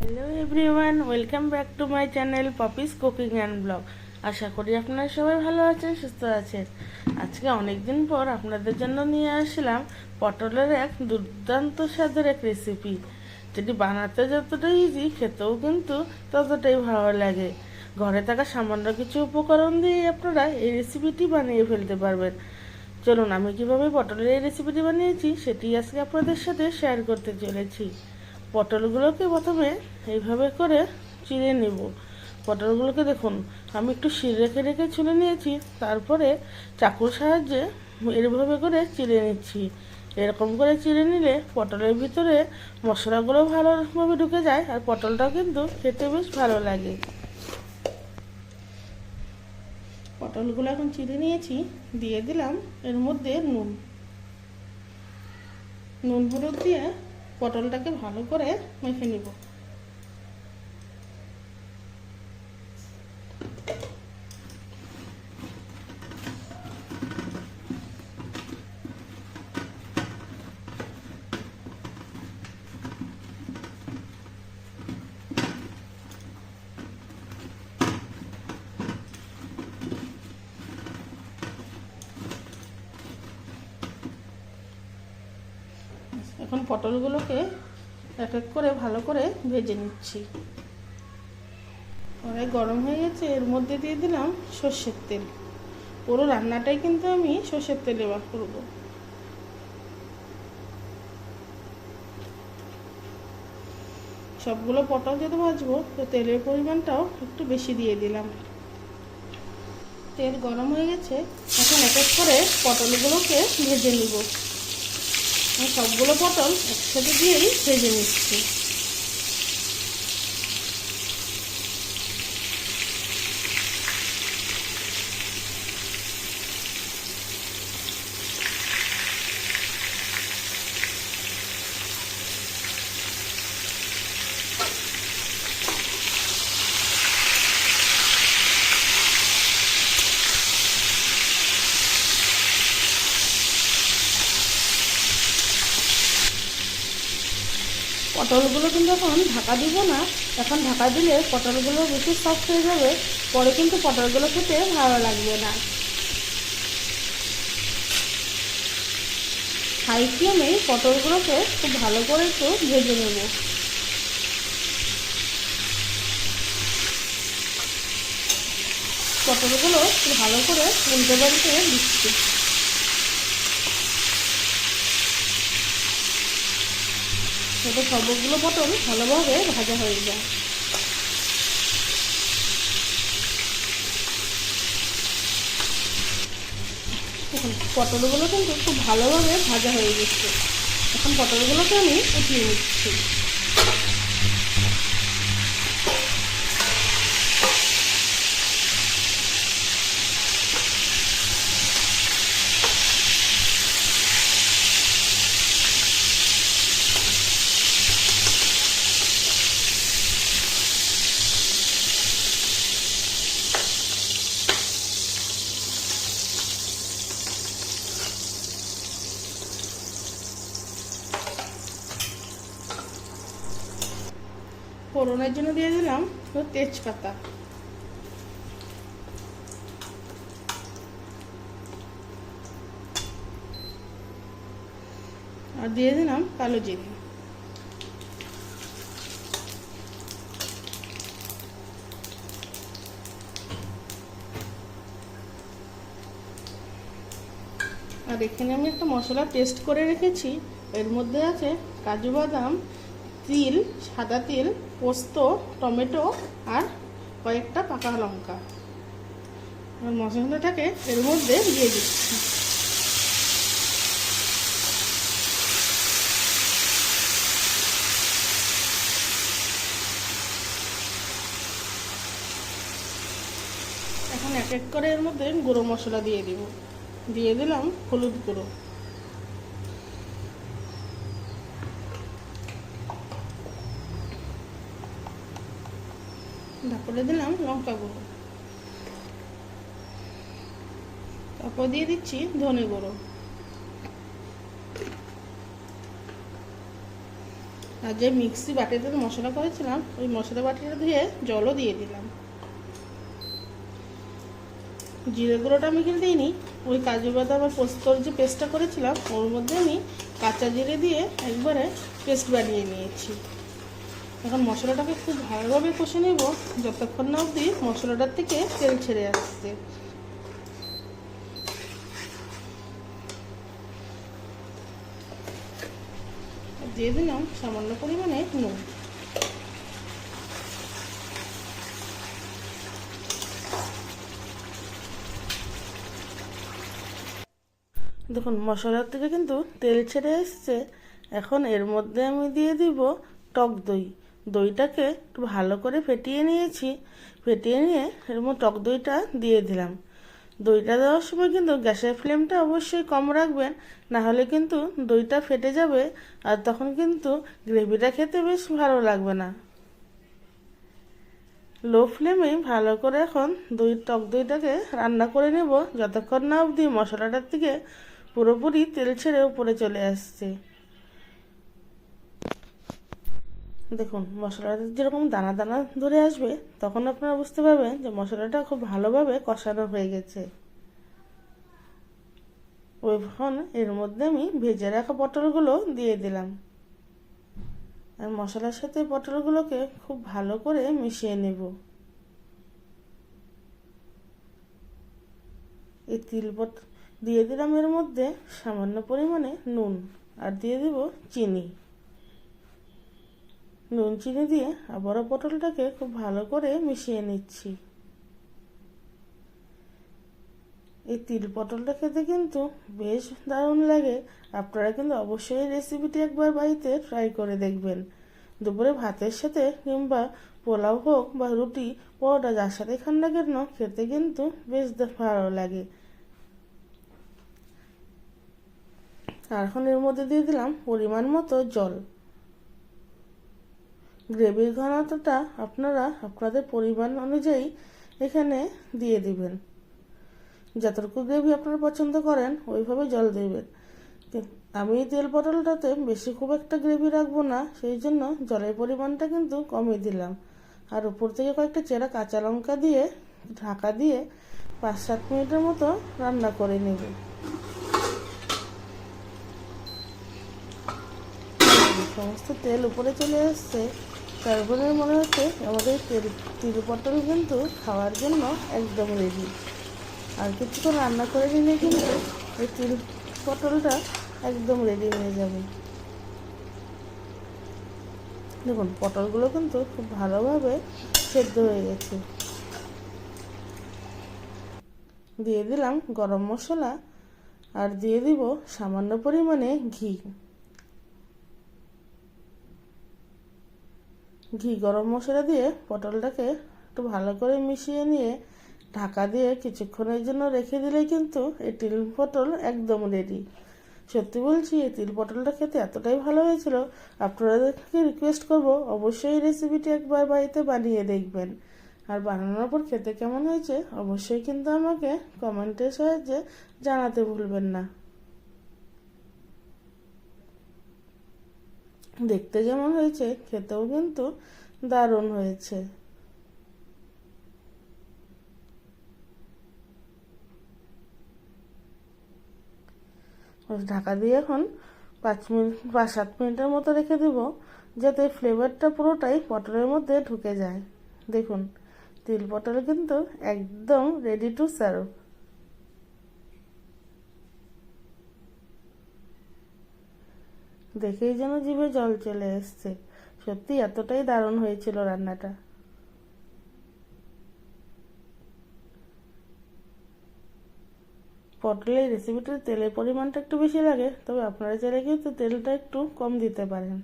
Hello everyone, welcome back to my channel Poppy's cooking and blog. আশা করি আপনারা সবাই ভালো আছেন, সুস্থ আছেন। আজকে অনেক দিন পর আপনাদের জন্য নিয়ে আসলাম পটলের এক দুর্দান্ত স্বাদের এক রেসিপি, যেটি বানাতে যতটা ইজি, খেতেও কিন্তু ততটাই ভালো লাগে। ঘরে থাকা সামান্য কিছু উপকরণ দিয়ে আপনারা এই রেসিপিটি বানিয়ে ফেলতে পারবেন। চলুন, আমি কিভাবে পটলের এই রেসিপিটি বানিয়েছি সেটি আজকে আপনাদের সাথে শেয়ার করতে চলেছি। পটলগুলোকে প্রথমে এইভাবে করে চিড়ে নেব। পটলগুলোকে দেখুন, আমি একটু শিল রেখে রেখে ছুলে নিয়েছি, তারপরে চাকুর সাহায্যে এরভাবে করে চিড়ে নিচ্ছি। এরকম করে চিড়ে নিলে পটলের ভিতরে মশলাগুলো ভালোভাবে ঢুকে যায়, আর পটলটাও কিন্তু খেতে বেশ ভালো লাগে। পটলগুলো এখন চিড়ে নিয়েছি, দিয়ে দিলাম এর মধ্যে নুন হলুদ দিয়ে পটলটাকে ভালো করে মেখে নিব। এখন পটলগুলোকে এক এক করে ভালো করে ভেজে নিচ্ছি। কড়াই গরম হয়ে গেছে, এর মধ্যে দিয়ে দিলাম সর্ষের তেল। পুরো রান্নাটাই কিন্তু আমি সর্ষের তেলে করব। সবগুলো পটল যেহেতু ভাজবো, তো তেলের পরিমাণটাও একটু বেশি দিয়ে দিলাম। তেল গরম হয়ে গেছে, এখন এক এক করে পটলগুলোকে ভেজে নিব। সবগুলো পটল একসাথে দিয়েই ভেজে নিচ্ছি। পটলগুলো কিন্তু এখন ঢাকা দিব না, এখন ঢাকা দিলে পটলগুলো বেশি সফট হয়ে যাবে, পরে কিন্তু পটলগুলো খেতে ভালো লাগবে না। হাই ফ্লেমে পটলগুলোকে খুব ভালো করে একটু ভেজে নেব। পটলগুলো খুব ভালো করে উল্টে পাল্টে দিচ্ছি। যাতে সবগুলো পটল ভালোভাবে ভাজা হয়ে যায়। এখন পটলগুলো কিন্তু খুব ভালোভাবে ভাজা হয়ে গেছে। এখন পটলগুলোকে আমি উঠিয়ে নিচ্ছি। ফোড়নের জন্য দিয়ে দিলাম তেজপাতা, আর দিয়ে দিলাম কালো জিরে। আর এখানে আমি একটা মশলা টেস্ট করে রেখেছি, এর মধ্যে আছে কাজু বাদাম, তিল, সাদা তিল, পোস্ত, টমেটো আর কয়েকটা পাকা লঙ্কা। আর মশলাটাকে এর মধ্যে দিয়ে দিচ্ছি। এখন এক এক করে এর মধ্যে গুঁড়ো মশলা দিয়ে দিব। দিয়ে দিলাম হলুদ গুঁড়ো, তারপরে দিলাম লঙ্কা গুঁড়ো, তারপর দিয়ে দিচ্ছি ধনে গুঁড়ো। আর যে মিক্সি বাটিতে মশলা করেছিলাম ওই মশলা বাটিটা ধুয়ে জলও দিয়ে দিলাম। জিরে গুঁড়োটা আমি কিন্তু দিইনি, ওই কাজু বাদাম আর পোস্তর যে পেস্টটা করেছিলাম ওর মধ্যে আমি কাঁচা জিরে দিয়ে একবারে পেস্ট বানিয়ে নিয়েছি। এখন মশলাটাকে খুব ভালোভাবে কষে নেব যতক্ষণ না অবধি মশলাটার থেকে তেল ছেড়ে আসছে। দিয়ে দিলাম সামান্য পরিমাণে নুন। দেখুন মশলার থেকে কিন্তু তেল ছেড়ে এসছে। এখন এর মধ্যে আমি দিয়ে দিব টক দই। দইটাকে একটু ভালো করে ফেটিয়ে নিয়েছি। ফেটিয়ে নিয়ে এর মধ্যে টক দইটা দিয়ে দিলাম। দইটা দেওয়ার সময় কিন্তু গ্যাসের ফ্লেমটা অবশ্যই কম রাখবেন, না হলে কিন্তু দইটা ফেটে যাবে আর তখন কিন্তু গ্রেভিটা খেতে বেশ ভালো লাগবে না। লো ফ্লেমে ভালো করে এখন টক দইটাকে রান্না করে নেব যতক্ষণ না অবধি মশলাটার থেকে পুরোপুরি তেল ছেড়ে উপরে চলে আসছে। দেখুন মশলাটা যেরকম দানা দানা ধরে আসবে তখন আপনারা বুঝতে পারবেন যে মশলাটা খুব ভালোভাবে কষানো হয়ে গেছে। ওইখন এর মধ্যে আমি ভেজে রাখা পটলগুলো দিয়ে দিলাম আর মশলার সাথে পটলগুলোকে খুব ভালো করে মিশিয়ে নেব। এই দিয়ে দিলাম এর মধ্যে সামান্য পরিমাণে নুন আর দিয়ে দেব চিনি। নুন চিনি দিয়ে আবারও পটলটাকে খুব ভালো করে মিশিয়ে নিচ্ছি। এই তিল পটলটা খেতে কিন্তু বেশ দারুণ লাগে। আপনারা কিন্তু অবশ্যই এই রেসিপিটি একবার বাড়িতে ট্রাই করে দেখবেন। দুপুরে ভাতের সাথে কিংবা পোলাও হোক বা রুটি পরোটা যার সাথে খান না কেন খেতে কিন্তু বেশ ভালো লাগে। আর এখন এর মধ্যে দিয়ে দিলাম পরিমাণ মতো জল। গ্রেভির ঘনত্বটা আপনারা আপনাদের পরিমাণ অনুযায়ী এখানে দিয়ে দিবেন। যতটুকু গ্রেভি আপনারা পছন্দ করেন ওইভাবে জল দেবেন। আমি তেল পটলটাতে বেশি খুব একটা গ্রেভি রাখবো না, সেই জন্য জলের পরিমাণটা কিন্তু কমিয়ে দিলাম। আর উপর থেকে কয়েকটা চেরা কাঁচা লঙ্কা দিয়ে ঢাকা দিয়ে 5-7 মিনিটের মতো রান্না করে নেব। সমস্ত তেল উপরে চলে এসছে, তারপরে মনে হচ্ছে আমাদের তিল পটল কিন্তু খাওয়ার জন্য একদম রেডি। আর কিছুক্ষণ রান্না করে নিলে কিন্তু এই তিল পটলটা একদম রেডি হয়ে যাবে। দেখুন পটলগুলো কিন্তু খুব ভালোভাবে সেদ্ধ হয়ে গেছে। দিয়ে দিলাম গরম মশলা আর দিয়ে দিব সামান্য পরিমাণে ঘি। গরম মশলা দিয়ে পটলটাকে একটু ভালো করে মিশিয়ে নিয়ে ঢাকা দিয়ে কিছুক্ষণের জন্য রেখে দিলে কিন্তু এই তিল পটল একদম রেডি। সত্যি বলছি এই তিল পটলটা খেতে এতটাই ভালো হয়েছিল, আপনাদেরকে রিকোয়েস্ট করব অবশ্যই এই রেসিপিটি একবার বাড়িতে বানিয়ে দেখবেন। আর বানানোর পর খেতে কেমন হয়েছে অবশ্যই কিন্তু আমাকে কমেন্টের সাহায্যে জানাতে ভুলবেন না। দেখতে যেমন হয়েছে খেতেও কিন্তু দারুণ হয়েছে। ঢাকা দিয়ে এখন 5-7 মিনিটের মতো রেখে দেব যাতে ফ্লেভারটা পুরোটাই পটলের মধ্যে ঢুকে যায়। দেখুন তিল পটল কিন্তু একদম রেডি টু সার্ভ। দেখেই যেন জিভে জল চলে এসছে। সত্যি এতটাই দারুণ হয়েছিল রান্নাটা। পটলের রেসিপিটার তেলের পরিমাণটা একটু বেশি লাগে, তবে আপনারা চাইলে কিন্তু তেলটা একটু কম দিতে পারেন।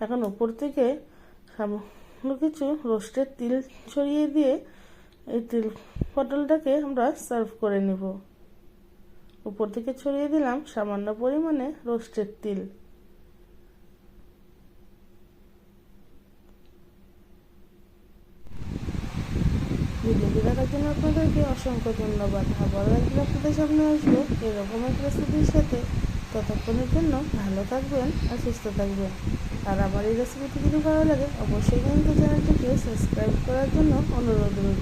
এখন উপর থেকে সামান্য কিছু রোস্টেড তিল ছড়িয়ে দিয়ে এই তিল পটলটাকে আমরা সার্ভ করে নেব। উপর থেকে ছড়িয়ে দিলাম সামান্য পরিমাণে রোস্টেড তিল। ভিডিওটি দেখার দেখার জন্য আপনাদেরকে অসংখ্য ধন্যবাদ। আবারও একদিন আপনাদের সামনে আসবো এরকম এক রেসিপির সাথে। ততক্ষণের জন্য ভালো থাকবেন আর সুস্থ থাকবেন। আর আমার এই রেসিপিটি যদি ভালো লাগে অবশ্যই কিন্তু চ্যানেলটিকে সাবস্ক্রাইব করার জন্য অনুরোধ রইল।